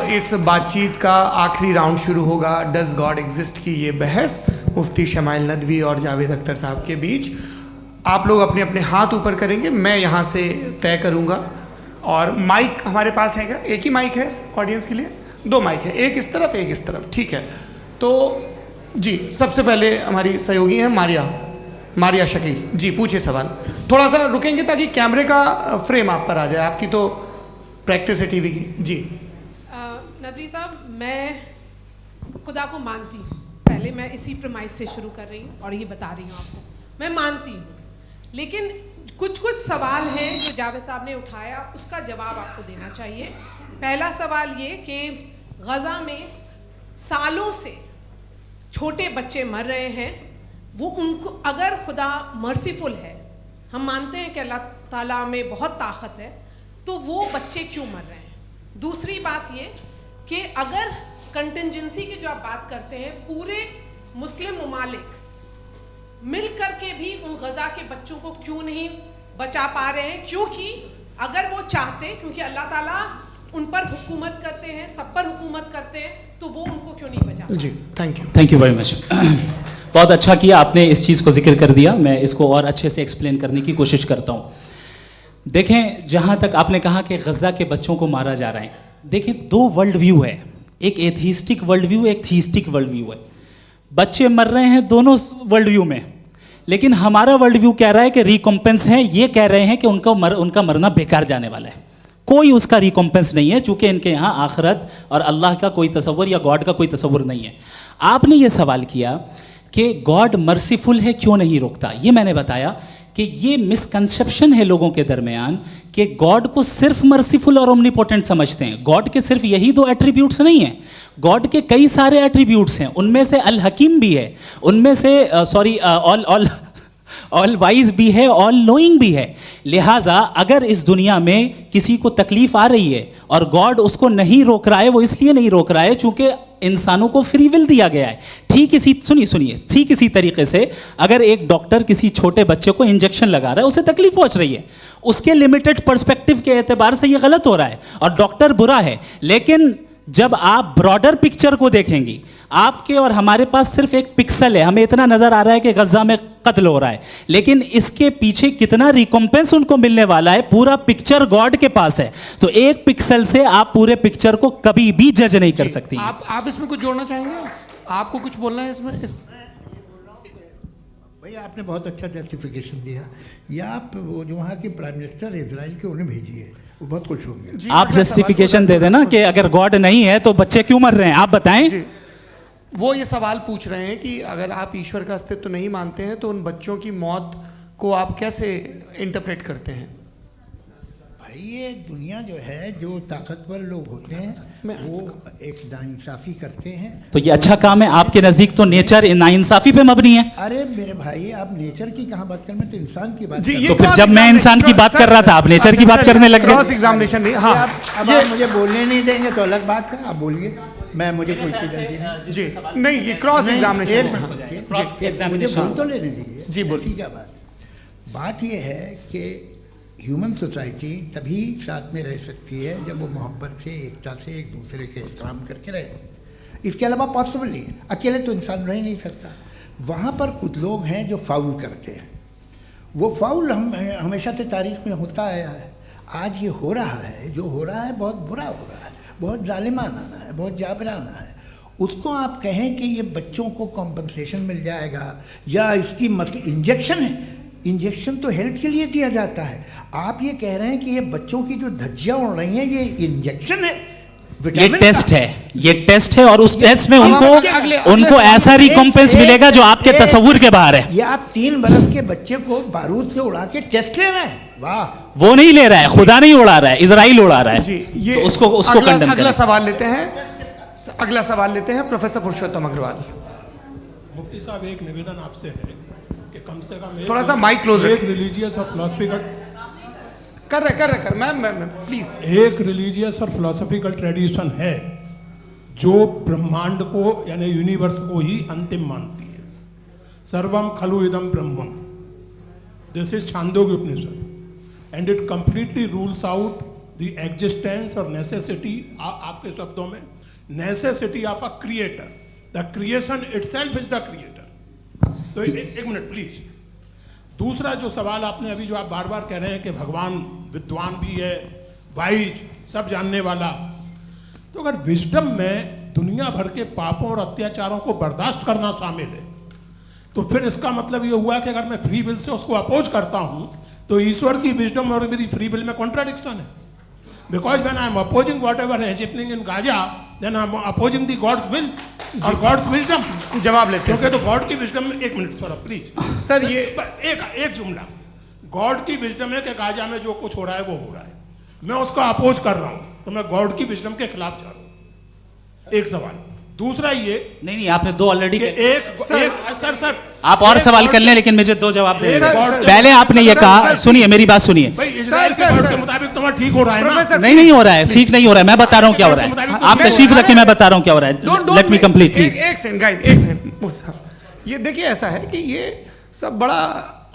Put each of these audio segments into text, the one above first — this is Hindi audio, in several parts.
इस बातचीत का आखिरी राउंड शुरू होगा डज गॉड एग्जिस्ट की ये बहस मुफ्ती शमाइल नदवी और जावेद अख्तर साहब के बीच। आप लोग अपने अपने हाथ ऊपर करेंगे, मैं यहाँ से तय करूँगा। और माइक हमारे पास है क्या? एक ही माइक है ऑडियंस के लिए? 2 माइक है, एक इस तरफ एक इस तरफ, ठीक है। तो जी सबसे पहले हमारी सहयोगी है मारिया शकील जी, पूछिए सवाल। थोड़ा सा रुकेंगे ताकि कैमरे का फ्रेम आप पर आ जाए, आपकी तो प्रैक्टिस है टीवी की। जी नदवी साहब, मैं खुदा को मानती हूँ, पहले मैं इसी प्रमाइस से शुरू कर रही हूँ और ये बता रही हूँ आपको, मैं मानती हूँ। लेकिन कुछ सवाल हैं जो जावेद साहब ने उठाया, उसका जवाब आपको देना चाहिए। पहला सवाल ये कि गज़ा में सालों से छोटे बच्चे मर रहे हैं, वो उनको अगर खुदा मर्सीफुल है, हम मानते हैं कि अल्लाह ताला में बहुत ताकत है, तो वो बच्चे क्यों मर रहे हैं? दूसरी बात ये कि अगर कंटिजेंसी की जो आप बात करते हैं, पूरे मुस्लिम ममालिक मिल करके भी उन गज़ा के बच्चों को क्यों नहीं बचा पा रहे हैं? क्योंकि अगर वो चाहते, क्योंकि अल्लाह ताला उन पर हुकूमत करते हैं, सब पर हुकूमत करते हैं, तो वो उनको क्यों नहीं बचा? जी थैंक यू वेरी मच। बहुत अच्छा किया आपने इस चीज़ को जिक्र कर दिया, मैं इसको और अच्छे से एक्सप्लेन करने की कोशिश करता हूँ। देखें, जहाँ तक आपने कहा कि गज़ा के बच्चों को मारा जा रहा है, देखिए 2 वर्ल्ड व्यू है, एक एथीस्टिक वर्ल्ड व्यू, एक थीस्टिक वर्ल्ड व्यू है। बच्चे मर रहे हैं दोनों वर्ल्ड व्यू में, लेकिन हमारा वर्ल्ड व्यू कह रहा है कि रिकॉम्पेंस है, ये कह रहे हैं कि उनका मरना बेकार जाने वाला है, कोई उसका रिकॉम्पेंस नहीं है, चूंकि इनके यहाँ आखिरत और अल्लाह का कोई तसव्वुर या गॉड का कोई तसव्वुर नहीं है। आपने ये सवाल किया कि गॉड मर्सीफुल है, क्यों नहीं रोकता? ये मैंने बताया कि ये मिसकंसेप्शन है लोगों के दरमियान कि गॉड को सिर्फ मर्सीफुल और ओमनीपोटेंट समझते हैं। गॉड के सिर्फ यही 2 एट्रीब्यूट्स नहीं हैं, गॉड के कई सारे एट्रीब्यूट्स हैं, उनमें से अल हकीम भी है, उनमें से ऑल वाइज भी है, ऑल नोइंग भी है। लिहाजा अगर इस दुनिया में किसी को तकलीफ आ रही है और गॉड उसको नहीं रोक रहा है, वो इसलिए नहीं रोक रहा है चूंकि इंसानों को फ्री विल दिया गया है। ठीक इसी तरीके से अगर एक डॉक्टर किसी छोटे बच्चे को इंजेक्शन लगा रहा है, उसे तकलीफ पहुंच रही है, उसके लिमिटेड पर्सपेक्टिव के एतबार से ये गलत हो रहा है और डॉक्टर बुरा है। लेकिन जब आप ब्रॉडर पिक्चर को देखेंगी, आपके और हमारे पास सिर्फ एक पिक्सल है, हमें इतना नजर आ रहा है कि गज़ा में कत्ल हो रहा है, लेकिन इसके पीछे कितना रिकॉम्पेंस उनको मिलने वाला है, पूरा पिक्चर गॉड के पास है। तो एक पिक्सल से आप पूरे पिक्चर को कभी भी जज नहीं कर सकती। आप इसमें कुछ जोड़ना चाहेंगे? आपको कुछ बोलना है इसमें? भैया आपने बहुत अच्छा जस्टिफिकेशन दिया, या आप वो जो वहाँ के प्राइम मिनिस्टर इजराइल के उन्हें भेजिए, वो बहुत खुश होंगे। आप जस्टिफिकेशन दे देना कि अगर गॉड नहीं है तो बच्चे क्यों मर रहे हैं, आप बताएं। वो ये सवाल पूछ रहे हैं कि अगर आप ईश्वर का अस्तित्व नहीं मानते हैं तो उन बच्चों की मौत को आप कैसे इंटरप्रेट करते हैं? भाई ये दुनिया जो है, जो ताकतवर लोग होते हैं वो एक नाइंसाफ़ी करते हैं। तो ये अच्छा काम है आपके नज़दीक, तो नेचर नाइंसाफ़ी पे मबनी है। अरे मेरे भाई, आप नेचर की कहाँ बात कर रहे हैं, तो इंसान की बात। तो फिर जब मैं इंसान की बात कर रहा था, आप नेचर की बात करने लग गए। क्रॉस एग्जामिनेशन नहीं। हाँ, अब आप मुझे बोलने नहीं देंगे तो अलग बात है, आप बोलिए, मैं मुझे कोई जल्दी नहीं। जी नहीं, ये क्रॉस एग्जामिनेशन मुझे बोल तो लेने दीजिए। जी बोलिए। क्या बात ये है कि ह्यूमन सोसाइटी तभी साथ में रह सकती है जब वो मोहब्बत से, एकता से, एक दूसरे के एहतराम करके रहे। इसके अलावा पॉसिबल नहीं है, अकेले तो इंसान रह नहीं सकता। वहाँ पर कुछ लोग हैं जो फाउल करते हैं, वो फाउल हमेशा से तारीख में होता आया है। आज ये हो रहा है, जो हो रहा है बहुत बुरा हो रहा है, बहुत जालिमाना है, बहुत जाबराना है। उसको आप कहें कि ये बच्चों को कॉम्पनसेशन मिल जाएगा या इसकी इंजेक्शन है, इंजेक्शन तो हेल्थ के लिए दिया जाता है। आप ये कह रहे हैं कि ये बच्चों की जो धज्जियाँ उड़ रही हैं ये इंजेक्शन है, ये टेस्ट है और उस टेस्ट में उनको ऐसा रिकॉम्पेंस मिलेगा जो आपके तसव्वुर के बाहर है। ये आप 3 बरस के बच्चे को बारूद से उड़ा के टेस्ट ले रहे हैं। वाह, वो नहीं ले रहा है, खुदा नहीं उड़ा रहा है, इजराइल उड़ा रहा है। जी, ये तो उसको कंडेम करें। अगला सवाल लेते हैं प्रोफेसर पुरुषोत्तम अग्रवाल। मुफ्ती साहब, एक निवेदन आपसे है कि कम से कम थोड़ा सा माइक क्लोज एक रिलीजियस और फिलॉसफिकल कर मैं प्लीज। एक रिलीजियस और फिलॉसफिकल ट्रेडिशन है जो ब्रह्मांड को यानी यूनिवर्स को ही अंतिम मानती है। सर्वम खलु इदम ब्रह्मम, this is Chandogya Upanishad, and it completely rules out the existence और नेसेसिटी, आपके शब्दों में necessity of a creator, the creation itself is the creator. तो एक मिनट प्लीज। दूसरा जो सवाल आपने अभी, जो आप बार बार कह रहे हैं कि भगवान विद्वान भी है, वाइज, सब जानने वाला, तो अगर विजडम में दुनिया भर के पापों और अत्याचारों को बर्दाश्त करना शामिल है, तो फिर इसका मतलब ये हुआ कि अगर मैं फ्री विल से उसको अपोज करता हूं तो ईश्वर की विजडम और मेरी फ्री विल में कॉन्ट्राडिक्शन है। Because when I am opposing whatever is happening in Gaza, then I am opposing the God's will और गॉड्स विजडम। जवाब लेते हैं क्योंकि तो गॉड की विजडम, एक मिनट सर प्लीज सर, ये एक जुमला, गॉड की विजडम है कि गाजा में जो कुछ हो रहा है वो हो रहा है, मैं उसका अपोज कर रहा हूं, तो मैं गॉड की विजडम के खिलाफ जा रहा हूं। एक सवाल। दूसरा ये, नहीं आपने दो ऑलरेडी, सर आप और सवाल कर लें, लेकिन मुझे दो जवाब दे सर, दें। सर, पहले आपने ये कहा, सुनिए मेरी बात सुनिए। भाई इजराइल के गॉड के मुताबिक तुम्हारा ठीक हो रहा है ना? प्रोफेसर, नहीं हो रहा है, ठीक नहीं हो रहा है, मैं बता रहा हूँ क्या हो रहा है। आप तशरीफ रखें, मैं बता रहा हूँ क्या हो रहा है। Let me complete please. एक सेकंड गाइस, एक सेकंड। ये देखिए, ऐसा है कि ये सब बड़ा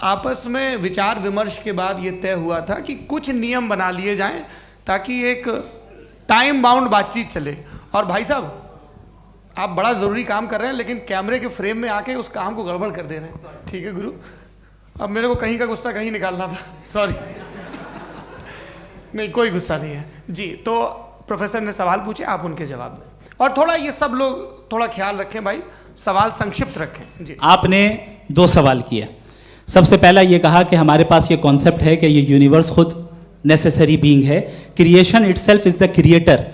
आपस में विचार विमर्श के बाद ये तय हुआ था कि कुछ नियम बना लिए जाएं ताकि एक टाइम बाउंड बातचीत चले। और भाई साहब, आप बड़ा ज़रूरी काम कर रहे हैं, लेकिन कैमरे के फ्रेम में आके उस काम को गड़बड़ कर दे रहे हैं। ठीक है गुरु, अब मेरे को कहीं का गुस्सा कहीं निकालना था, सॉरी। नहीं, कोई गुस्सा नहीं है जी। तो प्रोफेसर ने सवाल पूछे, आप उनके जवाब दें, और थोड़ा ये सब लोग थोड़ा ख्याल रखें भाई, सवाल संक्षिप्त रखें जी। आपने दो सवाल किए। सबसे पहला ये कहा कि हमारे पास ये कॉन्सेप्ट है कि ये यूनिवर्स खुद नेसेसरी बीइंग है, creation itself is the creator.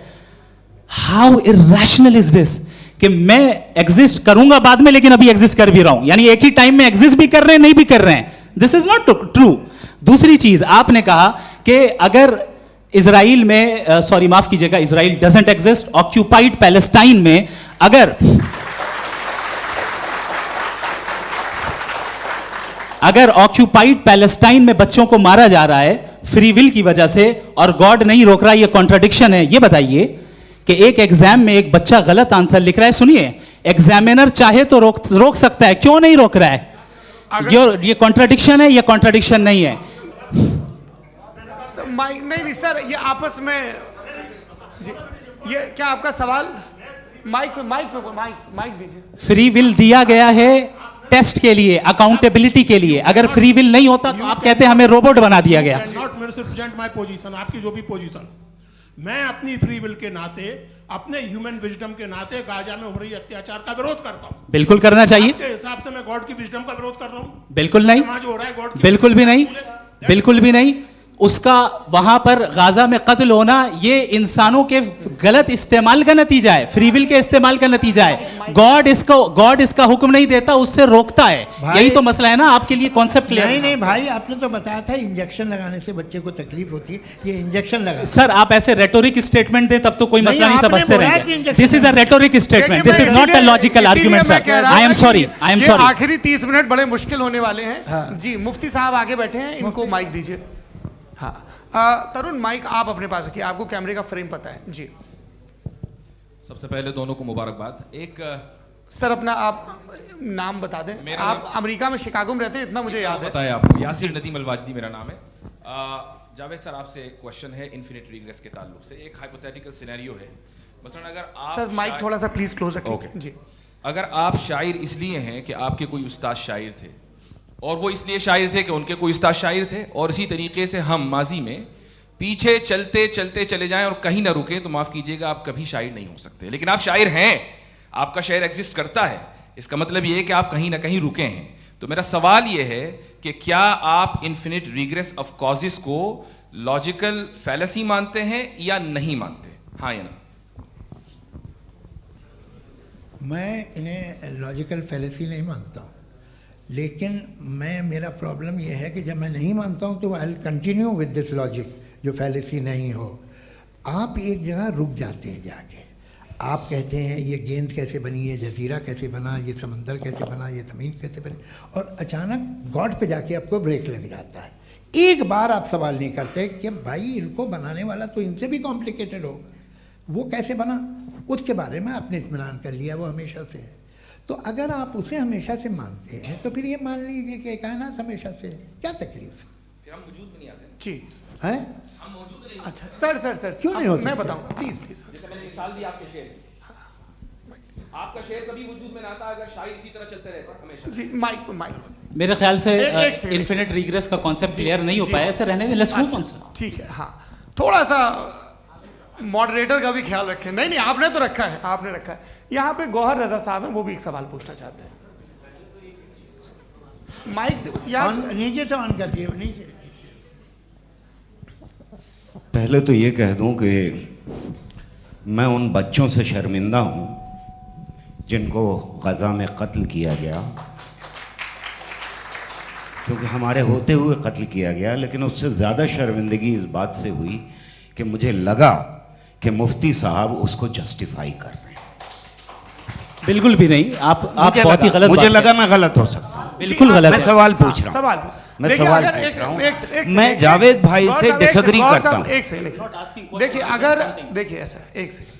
How irrational is this कि मैं एग्जिस्ट करूंगा बाद में, लेकिन अभी एग्जिस्ट कर भी रहा हूं, यानी एक ही टाइम में एग्जिस्ट भी कर रहे हैं, नहीं भी कर रहे हैं। This is not true. दूसरी चीज, आपने कहा कि अगर इजराइल में, सॉरी माफ कीजिएगा, Israel doesn't exist, occupied Palestine में अगर ऑक्यूपाइड पैलेस्टाइन में बच्चों को मारा जा रहा है फ्री विल की वजह से और गॉड नहीं रोक रहा, ये कॉन्ट्रडिक्शन है। ये बताइए कि एक एग्जाम में एक बच्चा गलत आंसर लिख रहा है, सुनिए, एग्जामिनर चाहे तो रोक सकता है, क्यों नहीं रोक रहा है? ये कॉन्ट्रडिक्शन है, ये कॉन्ट्रडिक्शन नहीं है। माइक नहीं सर, ये आपस में जी, ये क्या आपका सवाल? माइक दीजिए। फ्री विल दिया गया है टेस्ट के लिए, अकाउंटेबिलिटी के लिए। अगर फ्री विल नहीं होता तो आप कहते हैं हमें रोबोट बना दिया गया। नॉट मिसरिप्रेजेंट माय पोजीशन, आपकी जो भी पोजीशन, मैं अपनी फ्री विल के नाते, अपने ह्यूमन विजडम के नाते गाजा में हो रही अत्याचार का विरोध करता हूं। बिल्कुल करना चाहिए। आपके हिसाब से मैं गॉड की विजडम का विरोध कर रहा हूं? बिल्कुल नहीं, समाज हो रहा है गॉड की, बिल्कुल भी नहीं, बिल्कुल भी नहीं। उसका वहां पर गाजा में कत्ल होना ये इंसानों के गलत इस्तेमाल का नतीजा है, फ्री विल के इस्तेमाल का नतीजा है। गॉड इसका हुक्म नहीं देता, उससे रोकता है। यही तो मसला है ना, आपके लिए कॉन्सेप्ट क्लियर? नहीं भाई, आपने तो बताया था इंजेक्शन लगाने से बच्चे को तकलीफ होती है, ये इंजेक्शन लगा। सर आप ऐसे रेटोरिक स्टेटमेंट दें तब तो कोई मसला नहीं, आपने समझते बोला कि रहेंगे। Injection this is a rhetoric statement, this is not a logical argument sir. I am sorry, I am sorry. आखिरी 30 मिनट बड़े मुश्किल होने वाले हैं जी। मुफ्ती साहब आगे बैठे हैं, इनको माइक दीजिए। हाँ, तरुण माइक आप अपने पास रखिए, आपको कैमरे का फ्रेम पता है जी। सबसे पहले दोनों को मुबारकबाद। एक सर अपना आप नाम बता दें। आप अमेरिका में शिकागो में रहते हैं, इतना मुझे याद है। बताया आपको, यासिर नदीम अलवाजदी मेरा नाम है। जावेद सर, आपसे एक क्वेश्चन है इन्फिनिट रिग्रेस के ताल्लुक से। एक हाइपोथेटिकल सिनेरियो है, मसलन अगर आप सर माइक थोड़ा सा प्लीज क्लोज रखिए। ओके जी। अगर आप शायर इसलिए हैं कि आपके कोई उस्ताद शायर थे, और वो इसलिए शायर थे कि उनके कोई उस्ताद शायर थे, और इसी तरीके से हम माजी में पीछे चलते चलते चले जाएं और कहीं ना रुके, तो माफ कीजिएगा आप कभी शायर नहीं हो सकते। लेकिन आप शायर हैं, आपका शायर एग्जिस्ट करता है, इसका मतलब ये है कि आप कहीं ना कहीं रुके हैं। तो मेरा सवाल ये है कि क्या आप इन्फिनिट रिग्रेस ऑफ कॉजेस को लॉजिकल फैलेसी मानते हैं या नहीं मानते? हाँ या ना? मैं इन्हें लॉजिकल फैलेसी नहीं मानता हूँ, लेकिन मेरा प्रॉब्लम यह है कि जब मैं नहीं मानता हूँ तो I will continue with this logic जो फैलेसी नहीं हो। आप एक जगह रुक जाते हैं जाके, आप कहते हैं ये गेंद कैसे बनी, ये जजीरा कैसे बना, ये समंदर कैसे बना, ये ज़मीन कैसे बनी, और अचानक गॉड पे जाके आपको ब्रेक लग जाता है। एक बार आप सवाल नहीं करते कि भाई इनको बनाने वाला तो इनसे भी कॉम्प्लिकेटेड होगा, वो कैसे बना, उसके बारे में आपने इत्मीनान कर लिया, वो हमेशा से है। तो अगर आप उसे हमेशा से मानते हैं तो फिर ये मान लीजिए कि कायनात हमेशा से है, क्या तकलीफ है? कि हम वजूद में नहीं आते। जी हैं? हम मौजूद नहीं। अच्छा सर क्यों नहीं हो मैं सकते? बताऊंगा प्लीज प्लीज। जैसे मैंने मिसाल दी आपके शेर की, आपका शेर कभी वजूद में ना आता अगर शायर इसी तरह चलते रहते हमेशा। जी माइक मेरे ख्याल से एक सेकंड, इन्फिनिट रिग्रेस का कॉन्सेप्ट क्लियर नहीं हो जी। पाया, ऐसे रहने दें, लेट्स मूव ऑन सर। ठीक है। हाँ थोड़ा सा मॉडरेटर का भी ख्याल रखें। नहीं आपने तो रखा है, आपने रखा है। यहाँ पे गौहर रजा साहब हैं, वो भी एक सवाल पूछना चाहते हैं। माइक यार नीचे से ऑन कर दिए नीचे। पहले तो ये कह दूं कि मैं उन बच्चों से शर्मिंदा हूं जिनको गज़ा में कत्ल किया गया, क्योंकि हमारे होते हुए कत्ल किया गया। लेकिन उससे ज़्यादा शर्मिंदगी इस बात से हुई कि मुझे लगा कि मुफ्ती साहब उसको जस्टिफाई कर रहे हैं। बिल्कुल भी नहीं, आप बहुत ही गलत मुझे बात लगा कह- मैं गलत हो सकता हूं। बिल्कुल गलत मैं है। सवाल पूछ रहा हूं। सवाल मैं देखिए, सवाल अगर पूछ रहा हूं। एक मैं सेकंड, जावेद भाई गौर से साहब, एक डिसएग्री सेकंड, गौर करता साहब, हूं। एक सेकंड देखिए, अगर देखिए ऐसा एक सेकंड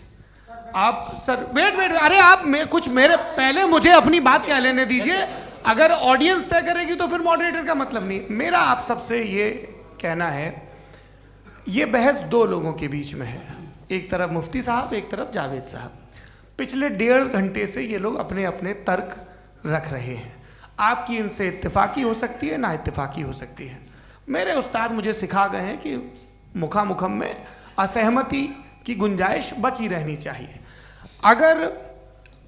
आप सर वेट अरे आप कुछ मेरे पहले मुझे अपनी बात कह लेने दीजिए। अगर ऑडियंस तय करेगी तो फिर मॉडरेटर का मतलब नहीं। मेरा आप सबसे ये कहना है, ये बहस दो लोगों के बीच में है, एक तरफ मुफ्ती साहब, एक तरफ जावेद साहब। पिछले 1.5 घंटे से ये लोग अपने अपने तर्क रख रहे हैं। आपकी इनसे इत्तेफाकी हो सकती है, ना इत्तेफाकी हो सकती है। मेरे उस्ताद मुझे सिखा गए हैं कि मुखामुखम में असहमति की गुंजाइश बची रहनी चाहिए। अगर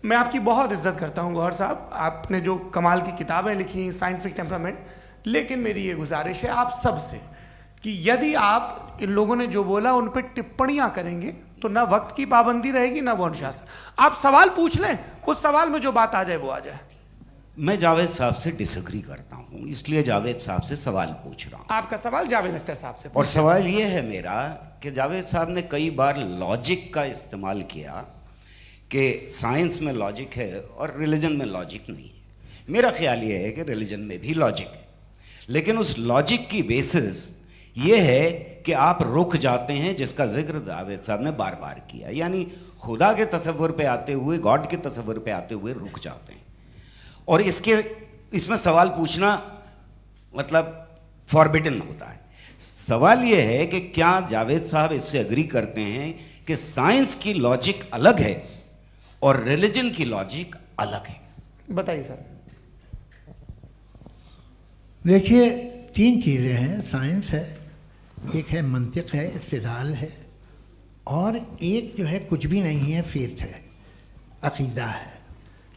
मैं आपकी बहुत इज्जत करता हूँ गौहर साहब, आपने जो कमाल की किताबें लिखी, साइंटिफिक टेम्परामेंट, लेकिन मेरी ये गुजारिश है आप सब से कि यदि आप इन लोगों ने जो बोला उन पर टिप्पणियां करेंगे तो ना वक्त की पाबंदी रहेगी, ना वो अनुशासन। आप सवाल पूछ लें, उस सवाल में जो बात आ जाए वो आ जाए। मैं जावेद साहब से डिसएग्री करता हूं, इसलिए जावेद साहब से सवाल पूछ रहा हूं। आपका सवाल जावेद अख्तर साहब से और सवाल ये है मेरा कि जावेद साहब ने कई बार लॉजिक का इस्तेमाल किया कि साइंस में लॉजिक है और रिलीजन में लॉजिक नहीं है। मेरा ख्याल ये है कि रिलीजन में भी लॉजिक है, लेकिन उस लॉजिक की बेसिस ये है कि आप रुक जाते हैं, जिसका जिक्र जावेद साहब ने बार बार किया, यानी खुदा के तसव्वुर पे आते हुए, गॉड के तसव्वुर पे आते हुए रुक जाते हैं। और इसमें सवाल पूछना मतलब फॉरबिडन होता है। सवाल ये है कि क्या जावेद साहब इससे एग्री करते हैं कि साइंस की लॉजिक अलग है और रिलीजन की लॉजिक अलग है? बताइए सर। देखिए 3 चीज़ें हैं, साइंस है, एक है मंतिक है, इस्तिदलाल है, और एक जो है कुछ भी नहीं है, फेथ है, अकीदा है।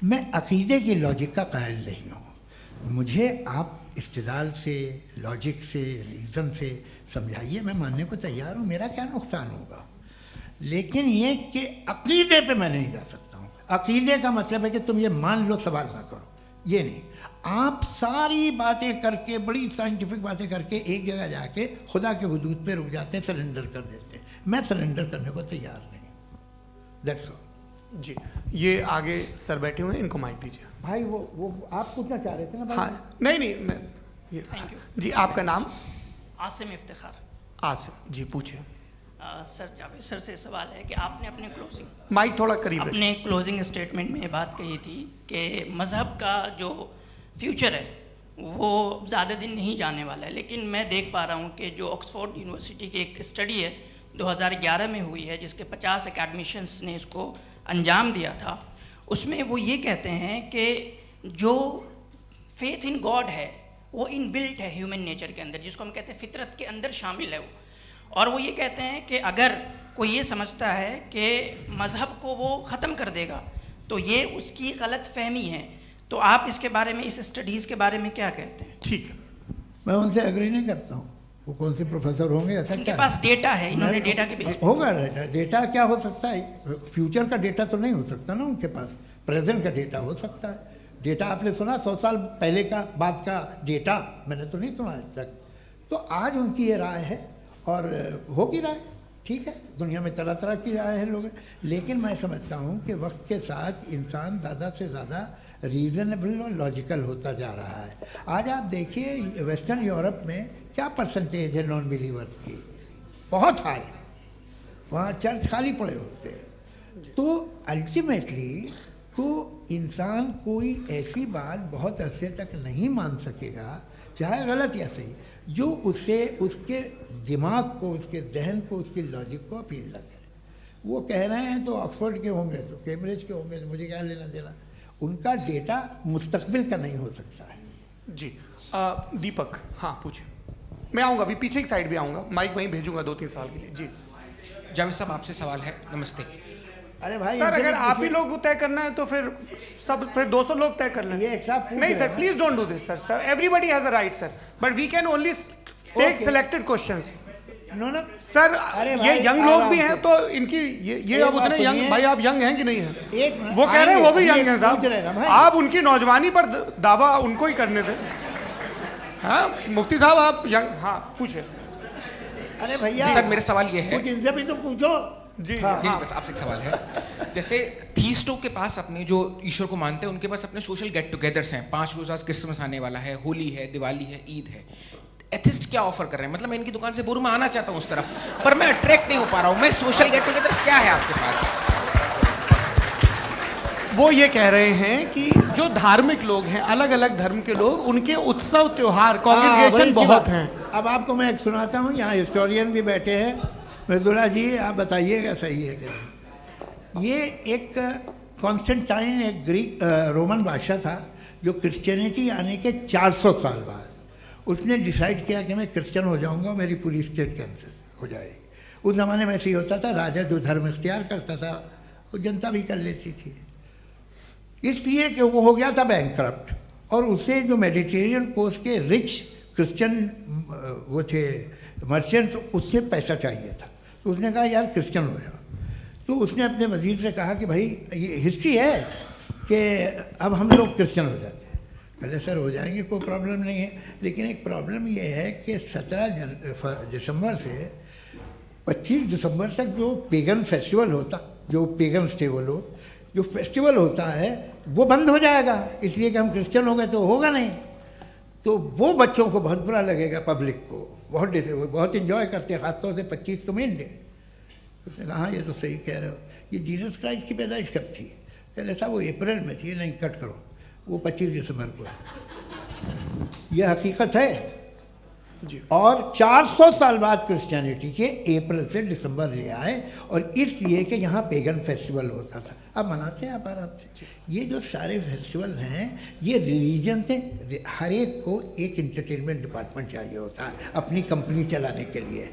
मैं अकीदे की लॉजिक का कायल नहीं हूँ। मुझे आप इस्तिदलाल से, लॉजिक से, रीज़न से समझाइए, मैं मानने को तैयार हूँ, मेरा क्या नुकसान होगा। लेकिन ये कि अकीदे पे मैं नहीं जा सकता हूँ। अकीदे का मतलब है कि तुम ये मान लो, सवाल ना करो, ये नहीं। आप सारी बातें करके, बड़ी साइंटिफिक बातें करके एक जगह जाके खुदा के हुदूद पे रुक जाते हैं, सरेंडर कर देते हैं। मैं सरेंडर करने को तैयार नहीं। That's all. जी ये आगे सर बैठे हुए हैं, इनको माइक दीजिए। भाई वो आप पूछना चाह रहे थे ना भाई? हाँ नहीं मैं ये जी, आपका नाम? आसिम इफ्तिखार। आसिम जी, पूछिए। सर जावेद सर से सवाल है कि आपने अपने क्लोजिंग माइक थोड़ा करीब रखिए। अपने क्लोजिंग स्टेटमेंट में ये बात कही थी कि मज़हब का जो फ्यूचर है वो ज़्यादा दिन नहीं जाने वाला है, लेकिन मैं देख पा रहा हूँ कि जो ऑक्सफोर्ड यूनिवर्सिटी की एक स्टडी है 2011 में हुई है, जिसके 50 एकेडमिशियंस ने इसको अंजाम दिया था, उसमें वो ये कहते हैं कि जो फेथ इन गॉड है वो इनबिल्ट है ह्यूमन नेचर के अंदर, जिसको हम कहते हैं फितरत के अंदर शामिल है वो। और वो ये कहते हैं कि अगर कोई ये समझता है कि मज़हब को वो ख़त्म कर देगा तो ये उसकी गलत फहमी है। तो आप इसके बारे में, इस स्टडीज़ के बारे में क्या कहते हैं? ठीक है। मैं उनसे एग्री नहीं करता हूँ। वो कौन से प्रोफेसर होंगे ऐसा? इनके क्या पास डेटा है, इन्होंने डेटा के बेस होगा। डेटा क्या हो सकता है? फ्यूचर का डेटा तो नहीं हो सकता ना उनके पास, प्रेजेंट का डेटा हो सकता है। डेटा आपने सुना 100 साल पहले का बाद का डेटा? मैंने तो नहीं सुना आज तक। तो आज उनकी ये राय है और होगी राय, ठीक है। दुनिया में तरह तरह की राय है लोग, लेकिन मैं समझता हूँ कि वक्त के साथ इंसान ज़्यादा से ज़्यादा रीज़नेबल और लॉजिकल होता जा रहा है। आज आप देखिए वेस्टर्न यूरोप में क्या परसेंटेज है नॉन बिलीवर्स की, बहुत हाई। वहाँ चर्च खाली पड़े होते हैं। तो अल्टीमेटली तो इंसान कोई ऐसी बात बहुत अरसे तक नहीं मान सकेगा, चाहे गलत या सही, जो उसे उसके दिमाग को, उसके जहन को, उसके लॉजिक को अपील ना करे। वो कह रहे हैं तो ऑक्सफोर्ड के होंगे तो कैम्ब्रिज के होंगे तो मुझे क्या लेना देना। उनका डेटा मुस्तकबिल का नहीं हो सकता है। जी दीपक, हाँ पूछे। मैं आऊँगा अभी, पीछे की साइड भी आऊँगा, माइक वहीं भेजूंगा 2-3 साल के लिए। जी जावेद साहब आपसे सवाल है। नमस्ते। अरे भाई सर, अगर आप ही लोग को तय करना है तो फिर 200 लोग तय कर लें। ये एक साहब पूछ नहीं रहे सर, हैं। Please don't do this sir. Sir everybody has a right sir, but we can only take Okay. Selected questions. No no sir अरे ये भाई, यंग लोग आराम भी से। हैं तो इनकी ये एक अब बात उतने यंग, सुनिए। भाई आप यंग हैं कि नहीं हैं? एक मिनट, वो कह रहे हैं वो भी आइए, यंग हैं पूछ रहे हैं ना साहब, भाई। आप उनकी नौजवानी पर दावा उनको ही करने थे। हाँ मुफ्ती साहब आप यंग, हाँ पूछे। अरे भैया सर मेरा सवाल ये है। कुछ इनसे भी तो पूछो। जी हाँ, नहीं, बस आपसे एक सवाल है। जैसे थीस्टों के पास अपने जो ईश्वर को मानते हैं उनके पास अपने सोशल गेट टुगेदर्स हैं। 5 रोज़ आज क्रिसमस आने वाला है, होली है, दिवाली है, ईद है। एथिस्ट क्या ऑफर कर रहे हैं? मतलब मैं इनकी दुकान से बोलूं मैं आना चाहता हूं उस तरफ, पर मैं अट्रैक्ट नहीं हो पा रहा हूं। मैं सोशल गेट टुगेदर्स क्या है आपके पास? वो ये कह रहे हैं कि जो धार्मिक लोग हैं, अलग अलग धर्म के लोग, उनके उत्सव त्योहार, हाँ, कॉन्ग्रीगेशन बड़ी बहुत बात। हैं। अब आपको मैं एक सुनाता हूँ, यहाँ हिस्टोरियन भी बैठे हैं। मृदुला जी आप बताइएगा सही है कि नहीं। ये एक कॉन्स्टेंटाइन, एक ग्रीक रोमन बादशाह था जो क्रिश्चियनिटी आने के 400 साल बाद उसने डिसाइड किया कि मैं क्रिश्चियन हो जाऊंगा, मेरी पूरी स्टेट कैंसिल हो जाएगी। उस ज़माने में ऐसे ही होता था, राजा जो धर्म इख्तियार करता था वो जनता भी कर लेती थी। इसलिए कि वो हो गया था बैंकक्रप्ट, और उसे जो मेडिटेरियन कोस्ट के रिच क्रिश्चियन वो थे मर्चेंट, उससे पैसा चाहिए था। तो उसने कहा यार क्रिश्चियन हो जाओ। तो उसने अपने वजीर से कहा कि भाई ये हिस्ट्री है कि अब हम लोग क्रिश्चियन हो जाते हैं। पहले सर हो जाएंगे, कोई प्रॉब्लम नहीं है, लेकिन एक प्रॉब्लम ये है कि 17 दिसंबर से 25 दिसंबर तक जो पेगन फेस्टिवल होता, जो पेगन जो फेस्टिवल होता है वो बंद हो जाएगा, इसलिए कि हम क्रिश्चियन हो गए तो होगा नहीं। तो वो बच्चों को बहुत बुरा लगेगा, पब्लिक को बहुत इन्जॉय करते हैं, ख़ासतौर से 25 को मेन डे। उसने कहा हाँ ये तो सही कह रहे हो। ये जीसस क्राइस्ट की पैदाइश कब थी? पहले साहब वो अप्रैल में थी। नहीं कट करो, वो 25 दिसंबर को है। यह हकीकत है जी। और 400 साल बाद क्रिश्चियनिटी के अप्रैल से दिसंबर ले आए, और इसलिए कि यहाँ पेगन फेस्टिवल होता था। अब मनाते हैं आप आराम से। ये जो सारे फेस्टिवल हैं ये रिलीजन से, हर एक को एक इंटरटेनमेंट डिपार्टमेंट चाहिए होता है अपनी कंपनी चलाने के लिए।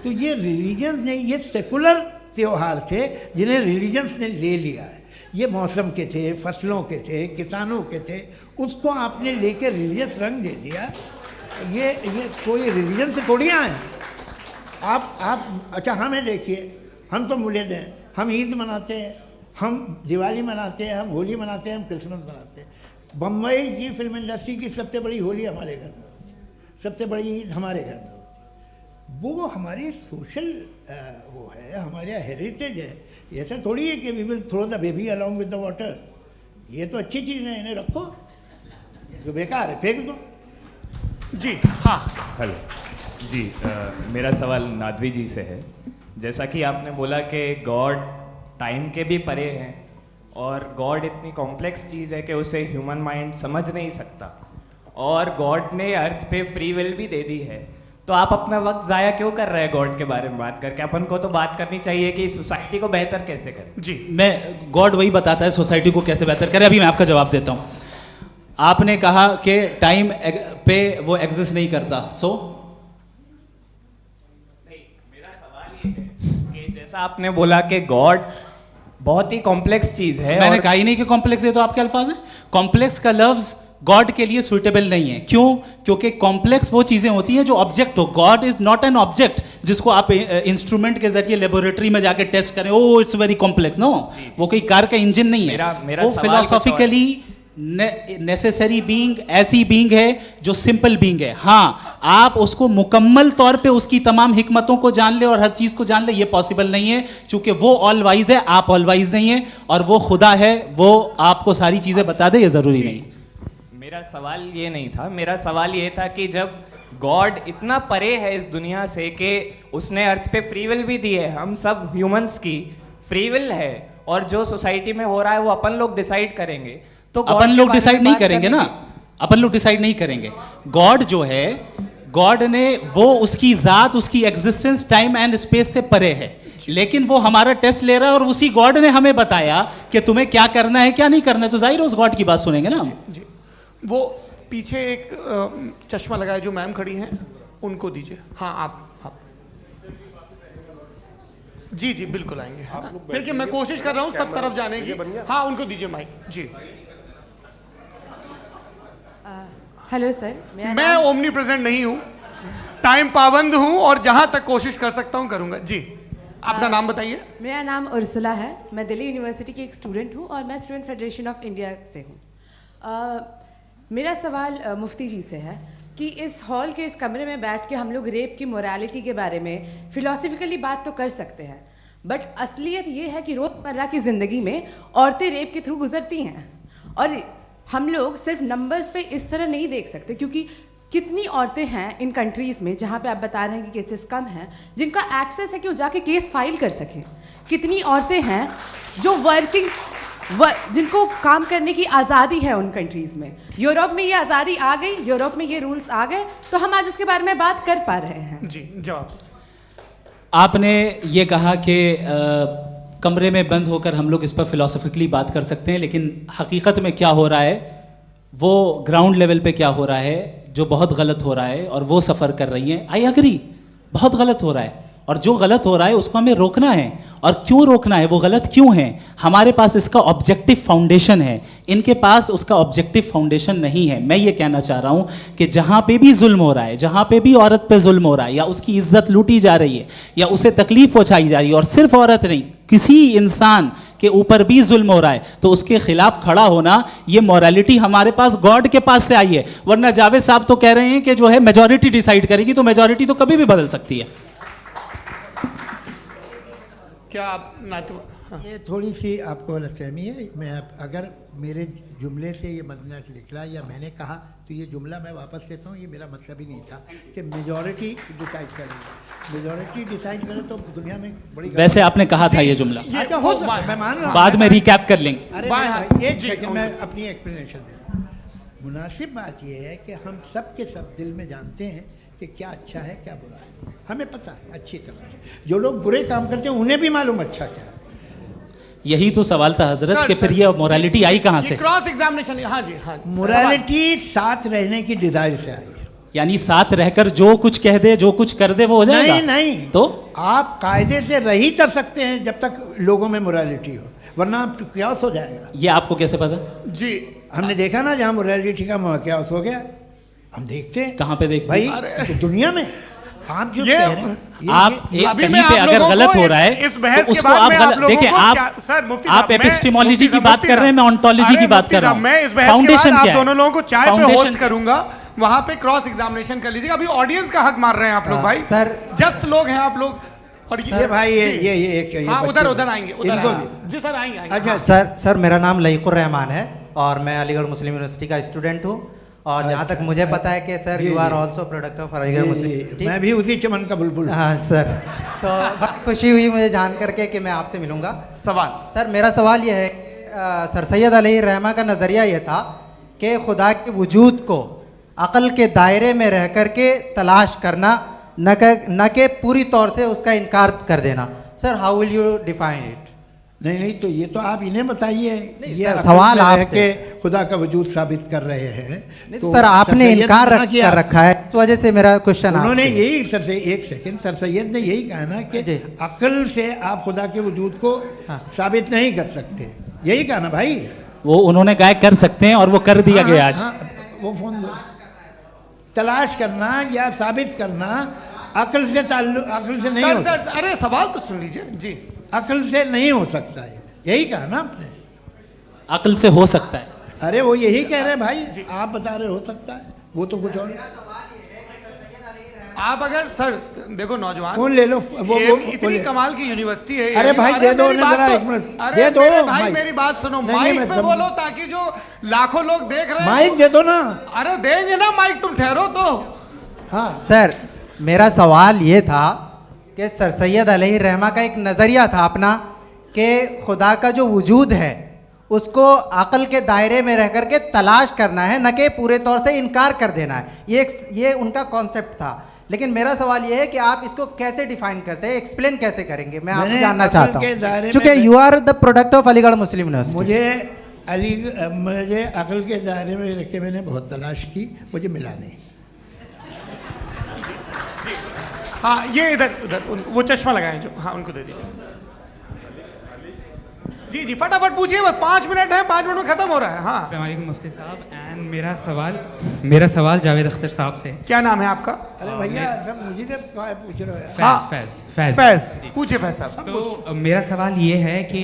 तो ये रिलीजन ने, ये सेकुलर त्यौहार थे जिन्हें रिलीजन्स ने ले लिया है। ये मौसम के थे, फसलों के थे, किसानों के थे, उसको आपने लेकर रिलीजियस रंग दे दिया। ये कोई रिलीजन से थोड़ी आए आप। अच्छा हमें देखिए, हम तो मुल्द हैं, हम ईद मनाते हैं, हम दिवाली मनाते हैं, हम होली मनाते हैं, हम क्रिसमस मनाते हैं। बम्बई की फिल्म इंडस्ट्री की सबसे बड़ी होली हमारे घर में होती है, सबसे बड़ी ईद हमारे घर में होती है। वो हमारी सोशल वो है, हमारा हेरिटेज है। ऐसा थोड़ी है कि we will throw the baby along with the water. ये तो अच्छी चीज़ है, इन्हें रखो, जो बेकार है फेंक दो। जी हाँ हेलो जी, मेरा सवाल नादवी जी से है। जैसा कि आपने बोला कि गॉड टाइम के भी परे हैं, और गॉड इतनी कॉम्प्लेक्स चीज़ है कि उसे ह्यूमन माइंड समझ नहीं सकता, और गॉड ने अर्थ पे फ्री विल भी दे दी है। तो आप अपना वक्त ज़ाया क्यों कर रहे हैं गॉड के बारे में बात करके? अपन को तो बात करनी चाहिए कि सोसाइटी को बेहतर कैसे करें। जी, मैं गॉड वही बताता है सोसाइटी को कैसे बेहतर करे। अभी मैं आपका जवाब देता हूँ। आपने कहा कि टाइम पे वो एग्जिस्ट नहीं करता, सो नहीं, मेरा सवाल ये है कि जैसा आपने बोला कि गॉड बहुत ही कॉम्प्लेक्स चीज़ है। मैंने और कहा ही नहीं कि कॉम्प्लेक्स है, तो आपके अल्फाज हैं। कॉम्प्लेक्स का लफ्ज गॉड के लिए सुइटेबल नहीं है। क्यों? क्योंकि कॉम्प्लेक्स वो चीजें होती हैं जो ऑब्जेक्ट हो। God is not an object जिसको आप इंस्ट्रूमेंट के जरिए लेबोरेटरी में जाके टेस्ट करें, oh it's very complex. No, वो कोई कार का इंजन नहीं है। मेरा वो सवाल फिलोसॉफिकली नेसेसरी बीइंग ऐसी बीइंग है जो सिंपल बीइंग है। हाँ, आप उसको मुकम्मल तौर पे उसकी तमाम हिकमतों को जान ले और हर चीज को जान ले, ये पॉसिबल नहीं है, क्योंकि वो ऑल वाइज है, आप ऑल वाइज नहीं है, और वो खुदा है, वो आपको सारी चीजें बता दे, ये जरूरी नहीं। मेरा सवाल ये नहीं था। मेरा सवाल ये था कि जब गॉड इतना परे है इस दुनिया से कि उसने अर्थ पे फ्री विल भी दी है, हम सब ह्यूमंस की फ्री विल है, और जो सोसाइटी में हो रहा है वो अपन लोग डिसाइड करेंगे। तो अपन लोग डिसाइड नहीं करेंगे ना, अपन लोग डिसाइड नहीं करेंगे। गॉड जो है, गॉड ने वो उसकी जात, उसकी एग्जिस्टेंस टाइम एंड स्पेस से परे है, लेकिन वो हमारा टेस्ट ले रहा है और उसी गॉड ने हमें बताया कि तुम्हें क्या करना है क्या नहीं करना है, तो जाहिर है उस गॉड की बात सुनेंगे ना हम। जी, वो पीछे एक चश्मा लगाए जो मैम खड़ी हैं उनको दीजिए। हाँ आप जी जी बिल्कुल आएंगे। देखिए मैं कोशिश कर रहा हूँ सब तरफ जाने की। हाँ उनको दीजिए माइक जी। हेलो सर, मैं ओमनी प्रेजेंट नहीं हूँ, टाइम पाबंद हूँ और जहाँ तक कोशिश कर सकता हूँ करूँगा। जी अपना नाम बताइए। मेरा नाम उर्सुला है, मैं दिल्ली यूनिवर्सिटी की एक स्टूडेंट हूँ और मैं स्टूडेंट फेडरेशन ऑफ इंडिया से हूँ। मेरा सवाल मुफ्ती जी से है कि इस हॉल के इस कमरे में बैठ के हम लोग रेप की मोरालिटी के बारे में फिलोसफिकली बात तो कर सकते हैं, बट असलियत ये है कि रोज़मर्रा की ज़िंदगी में औरतें रेप के थ्रू गुजरती हैं और हम लोग सिर्फ नंबर्स पे इस तरह नहीं देख सकते, क्योंकि कितनी औरतें हैं इन कंट्रीज़ में जहाँ पे आप बता रहे हैं कि केसेस कम हैं जिनका एक्सेस है कि वो जाके केस फाइल कर सकें। कितनी औरतें हैं जो जिनको काम करने की आज़ादी है उन कंट्रीज़ में। यूरोप में ये आज़ादी आ गई, यूरोप में ये रूल्स आ गए, तो हम आज उसके बारे में बात कर पा रहे हैं। जी जवाब। आपने ये कहा कि कमरे में बंद होकर हम लोग इस पर फिलोसफिकली बात कर सकते हैं, लेकिन हकीकत में क्या हो रहा है, वो ग्राउंड लेवल पे क्या हो रहा है जो बहुत गलत हो रहा है और वो सफ़र कर रही हैं। आई एग्री, बहुत गलत हो रहा है और जो गलत हो रहा है उसको हमें रोकना है। और क्यों रोकना है, वो गलत क्यों है, हमारे पास इसका ऑब्जेक्टिव फाउंडेशन है, इनके पास उसका ऑब्जेक्टिव फाउंडेशन नहीं है। मैं ये कहना चाह रहा हूँ कि जहाँ पे भी जुल्म हो रहा है, जहाँ पे भी औरत पे जुल्म हो रहा है या उसकी इज्जत लूटी जा रही है या उसे तकलीफ पहुँचाई जा रही है, और सिर्फ औरत नहीं किसी इंसान के ऊपर भी जुल्म हो रहा है, तो उसके खिलाफ खड़ा होना, ये मॉरलिटी हमारे पास गॉड के पास से आई है। वरना जावेद साहब तो कह रहे हैं कि जो है मेजॉरिटी डिसाइड करेगी, तो मेजॉरिटी तो कभी भी बदल सकती है। क्या आप हाँ। ये थोड़ी सी आपको गलतफहमी है। मैं अगर मेरे जुमले से ये मदना निकला या मैंने कहा तो ये जुमला मैं वापस लेता हूँ, ये मेरा मतलब ही नहीं था कि मेजॉरिटी डिसाइड करेगी। मेजॉरिटी डिसाइड करे तो दुनिया में बड़ी वैसे आपने कहा था ये जुमला, अच्छा हो मैं मान रहा हूँ, बाद में रिकैप कर लेंगे। अरे एक सेकंड मैं अपनी एक्सप्लेनेशन दे रहा हूँ। मुनासिब बात यह है कि हम सब के सब दिल में जानते हैं कि क्या अच्छा है क्या बुरा है, हमें पता है अच्छी तरह से। जो लोग बुरे काम करते हैं उन्हें भी मालूम अच्छा क्या है। यही तो सवाल था हजरत कि फिर ये मोरालिटी आई कहाँ से? Cross examination. हाँ जी हाँ। मोरालिटी साथ रहने की डिजायर से आई, यानी साथ रहकर जो कुछ कह दे जो कुछ कर दे वो हो जाएगा। नहीं नहीं, तो आप कायदे से रह ही कर सकते हैं जब तक लोगों में मोरालिटी हो, वरना क्यास हो जाएगा। ये आपको कैसे पता? जी हमने देखा ना, जहाँ मोरालिटी का क्यास हो गया, हम देखते हैं। कहाँ पे देखते भाई? तो दुनिया में आप जो कह रहे हैं, आप कहीं पे अगर गलत हो रहा है इस बहस तो के उसको बाद आप गलत देखिए। आप एपिस्टेमोलॉजी की बात कर रहे हैं, मैं ऑन्टोलॉजी की बात कर रहा हूं। मैं इस बहस के बाद आप दोनों लोगों को चाय पे होस्ट करूंगा, वहां पे क्रॉस एग्जामिनेशन कर लीजिएगा। अभी ऑडियंस का हक मार रहे हैं आप लोग भाई, सर जस्ट लोग हैं आप लोग। और ये भाई ये हाँ उधर आएंगे, जी सर आएंगे। अच्छा सर मेरा नाम लईकुर रहमान है और मैं अलीगढ़ मुस्लिम यूनिवर्सिटी का स्टूडेंट हूँ। और जहाँ तक मुझे पता है कि sir you are also product of Aligarh Muslim University. मैं भी उसी चमन का बुलबुल। हाँ सर, तो बड़ी खुशी हुई मुझे जान करके कि मैं आपसे मिलूँगा। सवाल सर, मेरा सवाल यह है, सर सैयद अलैहिर्रहमा का नज़रिया ये था कि खुदा के वजूद को अक़ल के दायरे में रह कर के तलाश करना, न कि पूरी तौर से उसका इनकार कर देना। Sir how will you define it? नहीं तो ये तो आप इन्हें बताइए। ये सवाल आपसे खुदा का वजूद साबित कर रहे हैं। तो सर आपने इनकार कर रखा है, इस वजह से मेरा क्वेश्चन उन्होंने यही एक सेकंड सर सैयद ने यही कहा ना कि अक्ल से आप खुदा के वजूद को साबित नहीं कर सकते, यही कहा ना भाई। वो उन्होंने कहा कर सकते हैं और वो कर दिया गया आज। वो फोन दो। तलाश करना या साबित करना अक्ल से नहीं हो सकता। अरे सवाल तो सुन लीजिए जी। अक्ल से नहीं हो सकता है, यही कहा ना आपने। अक्ल से हो सकता है, अरे वो यही कह रहे हैं भाई, आप बता रहे हो सकता है, वो तो कुछ और। आप अगर सर देखो नौजवान फोन ले लो, वो इतनी कमाल की यूनिवर्सिटी है। अरे भाई दे दो जरा, एक मिनट दे दो भाई, मेरी बात सुनो, माइक पे बोलो ताकि जो लाखों लोग देख रहे हैं। माइक दे दो ना। अरे देंगे ना माइक, तुम ठहरो तो। हाँ सर, मेरा सवाल ये था कि सर सैयद अलैहिर्रहमा का एक नज़रिया था अपना कि खुदा का जो वजूद है उसको अकल के दायरे में रह करके तलाश करना है, न कि पूरे तौर से इनकार कर देना है। ये उनका कॉन्सेप्ट था। लेकिन मेरा सवाल ये है कि आप इसको कैसे डिफाइन करते हैं, एक्सप्लेन कैसे करेंगे, मैं आपसे जानना चाहता हूँ, क्योंकि you are the product of Aligarh Muslim University. मुझे अकल के दायरे में रख के मैंने बहुत तलाश की, मुझे मिला नहीं। हाँ, ये इधर वो चश्मा लगाएं जो, हाँ उनको दे दीजिए। जी जी फटाफट पूछिए, बस 5 मिनट है, 5 मिनट में खत्म हो रहा है। हाँ अस्सलाम वालेकुम मुफ्ती साहब। एंड मेरा सवाल जावेद अख्तर साहब से। क्या नाम है आपका? अरे भैया सब मुझे क्या पूछ रहे हो? फैज पूछिए फैज साहब। तो मेरा सवाल ये है कि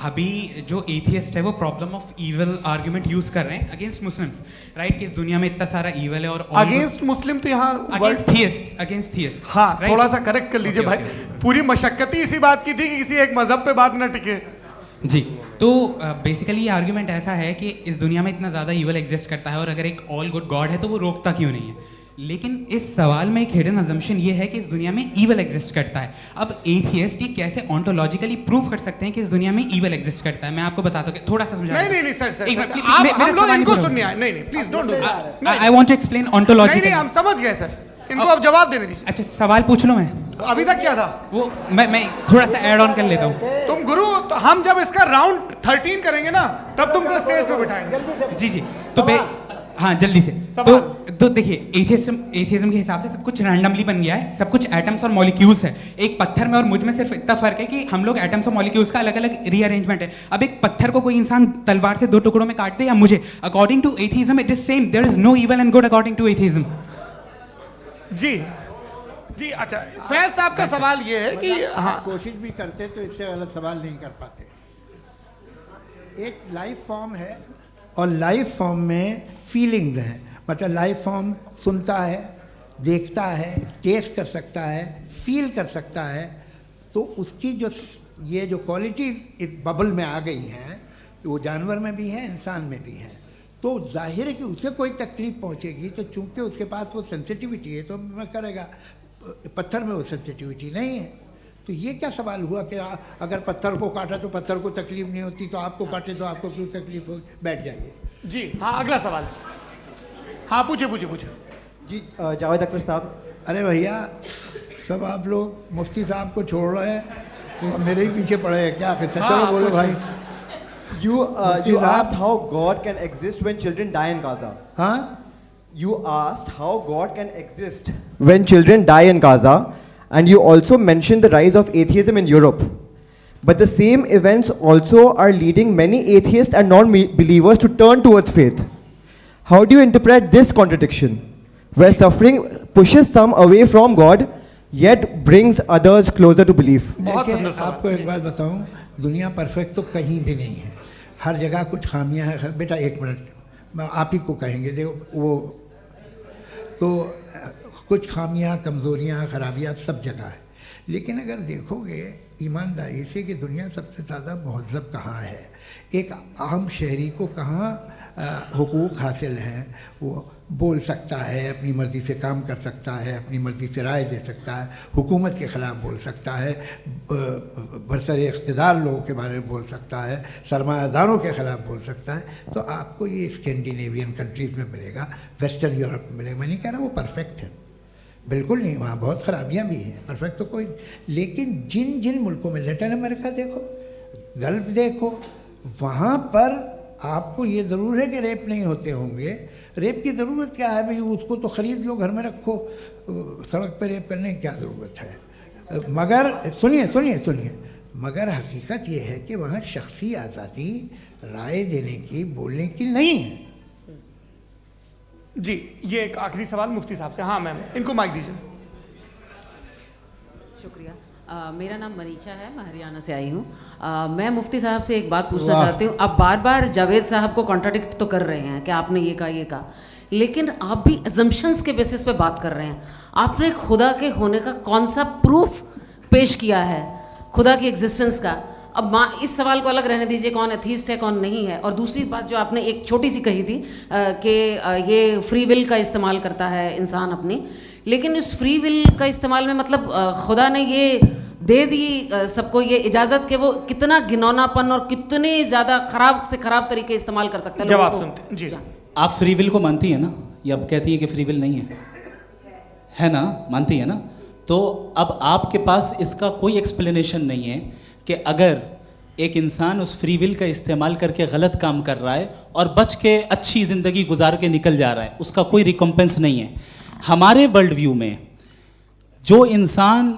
अभी जो एथियस्ट है वो problem of evil argument use कर रहे हैं अगेंस्ट मुस्लिम्स, राइट? कि इस दुनिया में इतना सारा ईविल है और अगेंस्ट मुस्लिम तो यहाँ अगेंस्ट थियस्ट। हाँ थोड़ा सा करेक्ट कर लीजिए भाई, पूरी मशक्कत ही इसी बात की थी कि किसी एक मजहब पे बात न टिके। जी, तो बेसिकली ये आर्ग्यूमेंट ऐसा है कि इस दुनिया में इतना ज़्यादा ईवल एग्जिस्ट करता है और अगर एक ऑल गुड गॉड है तो वो रोकता क्यों नहीं है? लेकिन इस सवाल में एक हिडन अजम्पशन ये है कि इस दुनिया में ईवल एग्जिस्ट करता है। अब एथियस्ट ये कैसे ऑन्टोलॉजिकली प्रूव कर सकते हैं कि इस दुनिया में ईवल एग्जिस्ट करता है? मैं आपको बताता हूँ, थोड़ा सा समझा। नहीं सर, हम लोग इनको सुनिए। नहीं please don't do that. I want to explain ontologically. नहीं हम समझ गए सर, इनको अब जवाब देने दीजिए। अच्छा सवाल पूछ लो। मैं अभी तक क्या था वो मैं थोड़ा सा ऐड ऑन कर लेता हूँ। तुम गुरु, तो हम जब इसका राउंड 13 करेंगे ना तब तुमको स्टेज पे बिठाएंगे। जी तो हाँ जल्दी से। तो देखिए एथियज्म के हिसाब से सब कुछ रैंडमली बन गया है, सब कुछ एटम्स और मॉलिक्यूल्स है। एक पत्थर में और मुझ में सिर्फ इतना फर्क है कि हम लोग एटम्स और मॉलिक्यूल्स का अलग अलग रीअरेंजमेंट है। अब एक पत्थर को कोई इंसान तलवार से 2 टुकड़ों में काट दे या मुझे, according to atheism it is same. There is no evil and good according to atheism. जी अच्छा, फैज साहब का सवाल ये है कि हाँ कोशिश भी करते तो इससे गलत सवाल नहीं कर पाते। एक लाइफ फॉर्म है और लाइफ फॉर्म में फीलिंग्स हैं, मतलब लाइफ फॉर्म सुनता है, देखता है, टेस्ट कर सकता है, फील कर सकता है। तो उसकी ये जो क्वालिटी इस बबल में आ गई हैं, वो जानवर में भी है, इंसान में भी है। तो जाहिर है कि उसे कोई तकलीफ पहुंचेगी, तो चूंकि उसके पास वो सेंसिटिविटी है तो मैं करेगा। पत्थर में वो सेंसिटिविटी नहीं है। तो ये क्या सवाल हुआ कि अगर पत्थर को काटा तो पत्थर को तकलीफ नहीं होती, तो आपको काटे तो आपको क्यों तकलीफ हो? बैठ जाइए। जी हाँ, अगला सवाल। हाँ पूछे जी जावेद अख्तर साहब। अरे भैया सब आप लोग मुफ्ती साहब को छोड़ रहे हैं, मेरे ही पीछे पड़े हैं क्या? चलो बोलो भाई। You asked how God can exist when children die in Gaza. हाँ? You asked how God can exist when children die in Gaza, and you also mentioned the rise of atheism in Europe. But the same events also are leading many atheists and non-believers to turn towards faith. How do you interpret this contradiction, where suffering pushes some away from God, yet brings others closer to belief? देखिए, आपको एक बात बताऊं, दुनिया परफेक्ट तो कहीं भी नहीं है, हर जगह कुछ खामियां हैं। बेटा 1 मिनट, मैं आप ही को कहेंगे, देखो वो तो कुछ खामियां, कमज़ोरियां, खराबियां सब जगह है। लेकिन अगर देखोगे ईमानदारी से कि दुनिया सबसे ज़्यादा महज़ब कहाँ है, एक आम शहरी को कहाँ हुकूक हासिल हैं, वो बोल सकता है, अपनी मर्ज़ी से काम कर सकता है, अपनी मर्ज़ी से राय दे सकता है, हुकूमत के ख़िलाफ़ बोल सकता है, बरसरे इक़्तिदार लोगों के बारे में बोल सकता है, सरमायादारों के ख़िलाफ़ बोल सकता है। तो आपको ये स्कैंडिनेवियन कंट्रीज़ में मिलेगा, वेस्टर्न यूरोप में मिलेगा। मैं नहीं कह रहा वो परफेक्ट है, बिल्कुल नहीं, वहाँ बहुत ख़राबियाँ भी हैं, परफेक्ट तो कोई। लेकिन जिन जिन मुल्कों में, लैटिन अमेरिका देखो, गल्फ़ देखो, वहाँ पर आपको ये ज़रूर है कि रेप नहीं होते होंगे। रेप की ज़रूरत क्या है भाई? उसको तो ख़रीद लो, घर में रखो, सड़क पर रेप करने की क्या ज़रूरत है? मगर सुनिए, मगर हकीकत ये है कि वहाँ शख्सी आज़ादी राय देने की, बोलने की नहीं है। जी, ये एक आखिरी सवाल मुफ्ती साहब से। हाँ मैम, इनको माइक दीजिए। शुक्रिया। मेरा नाम मनीषा है, मैं हरियाणा से आई हूँ। मैं मुफ्ती साहब से एक बात पूछना चाहती हूँ। आप बार बार जावेद साहब को कॉन्ट्राडिक्ट तो कर रहे हैं कि आपने ये कहा, लेकिन आप भी अजम्पशंस के बेसिस पे बात कर रहे हैं। आपने खुदा के होने का कौन सा प्रूफ पेश किया है, खुदा की एग्जिस्टेंस का? अब इस सवाल को अलग रहने दीजिए, कौन एथीस्ट है कौन नहीं है। और दूसरी बात जो आपने एक छोटी सी कही थी कि ये फ्री विल का इस्तेमाल करता है इंसान अपनी, लेकिन उस फ्री विल का इस्तेमाल में मतलब खुदा ने ये दे दी सबको ये इजाज़त कि वो कितना घिनौनापन और कितने ज़्यादा ख़राब से ख़राब तरीके इस्तेमाल कर सकते हैं। जब लोगों आप को। सुनते हैं जी, आप फ्री विल को मानती है ना, या अब कहती है कि फ्री विल नहीं है ना, मानती है ना? तो अब आपके पास इसका कोई एक्सप्लेनेशन नहीं है कि अगर एक इंसान उस फ्री विल का इस्तेमाल करके गलत काम कर रहा है और बच के अच्छी ज़िंदगी गुजार के निकल जा रहा है, उसका कोई रिकम्पेंस नहीं है। हमारे वर्ल्ड व्यू में जो इंसान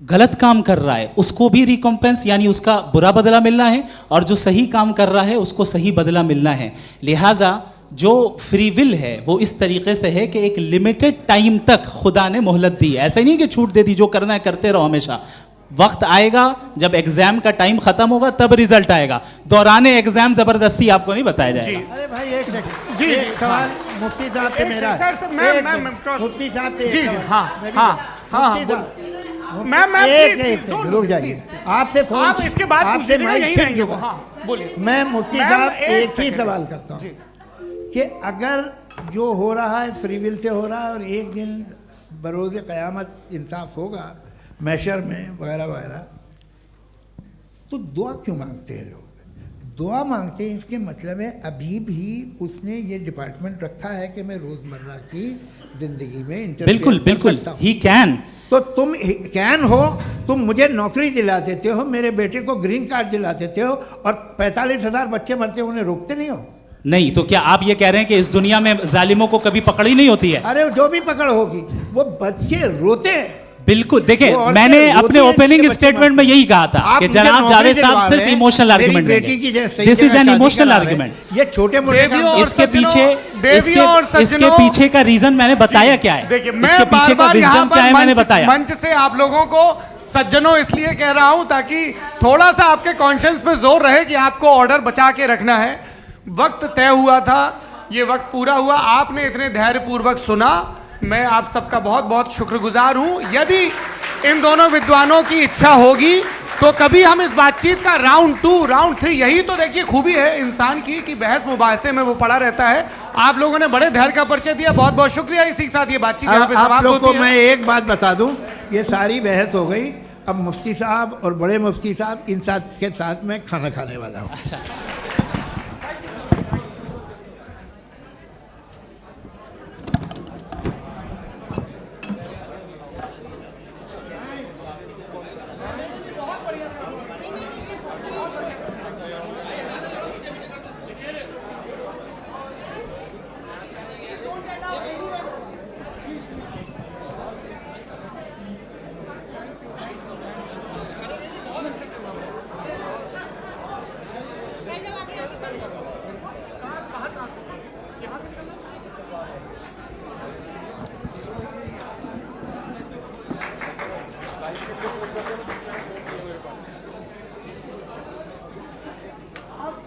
गलत काम कर रहा है उसको भी रिकम्पेंस यानी उसका बुरा बदला मिलना है, और जो सही काम कर रहा है उसको सही बदला मिलना है। लिहाजा जो फ्री विल है वो इस तरीके से है कि एक लिमिटेड टाइम तक खुदा ने मोहलत दी है। ऐसा नहीं कि छूट दे दी, जो करना है करते रहो हमेशा। वक्त आएगा जब एग्जाम का टाइम खत्म होगा तब रिजल्ट आएगा, दौराने एग्जाम जबरदस्ती आपको नहीं बताया जाएगा। अरे भाई एक सेकंड, जी, एक जी, सवाल मुफ्ती साहब से मेरा सर, मुफ्ती साहब से मैं एक सवाल। हाँ, मैं भी- हाँ, हाँ, मुफ्ती हाँ, साहब, मैम, एक प्लीज, एक don't सेकंड रुक जाइए, आपसे फोन, आप इसके बाद पूछ आपसे लीजिएगा, माइक यहीं छीन रहेंगे वो। चुका। हाँ, बोलिए। मैं मुफ्ती मैम, साहब एक एक ही सेकंड। सवाल करता हूँ जी। कि अगर जो हो रहा है फ्री विल से हो रहा है और एक दिन बरोज़ क़यामत इंसाफ होगा मैशर में वगैरह वगैरह, तो दुआ क्यों मांगते हैं लोग? दुआ मांगते हैं इसके मतलब है अभी भी उसने ये डिपार्टमेंट रखा है कि मैं रोज़मर्रा की ज़िंदगी में इंटरफेयर बिल्कुल कर बिल्कुल, सकता हूं। He can. तो तुम कैन हो, तुम मुझे नौकरी दिला देते हो, मेरे बेटे को ग्रीन कार्ड दिला देते हो, और 45,000 बच्चे मरते उन्हें रोकते नहीं हो। नहीं तो क्या आप ये कह रहे हैं कि इस दुनिया में जालिमों को कभी पकड़ ही नहीं होती है? अरे जो भी पकड़ होगी वो बच्चे रोते हैं। बिल्कुल, देखिए वो औरतें मैंने रोती अपने हैं, ओपनिंग इनके बच्चे स्टेटमेंट में मरते यही कहा था आप कि मुझे जनाब नौकरी जावेद दिलवा साहब सिर्फ रहे हैं, इमोशनल मेरी आर्गुमेंट बेटी की देंगे। जैसे दिस इज एन शादी इमोशनल करा रहे हैं। आर्गुमेंट। ये छोटे मोटे देवियों काम- और इसके सज्जनों, पीछे देवियों और इसके सज्जनों, पीछे का रीजन मैंने बताया क्या है, देखिए, मैं इसके पीछे का बार-बार यहाँ विजडम पर क्या है मैंने बताया। मंच से आप लोगों को सज्जनों इसलिए कह रहा हूं ताकि थोड़ा सा आपके कॉन्शियंस पे जोर रहे कि आपको ऑर्डर बचा के रखना है। वक्त तय हुआ था, ये वक्त पूरा हुआ, आपने इतने धैर्यपूर्वक सुना, मैं आप सबका बहुत बहुत शुक्रगुजार हूं। यदि इन दोनों विद्वानों की इच्छा होगी तो कभी हम इस बातचीत का राउंड 2, राउंड 3, यही तो देखिए खूबी है इंसान की कि बहस मुबाहसे में वो पड़ा रहता है। आप लोगों ने बड़े धैर्य का परिचय दिया, बहुत बहुत शुक्रिया। इसी के साथ ये बातचीत यहाँ पे आप समाप्त लोग को होती है। मैं एक बात बता दूं, ये सारी बहस हो गई, अब मुफ्ती साहब और बड़े मुफ्ती साहब इन साथ के साथ मैं खाना खाने वाला हूँ। अच्छा, आप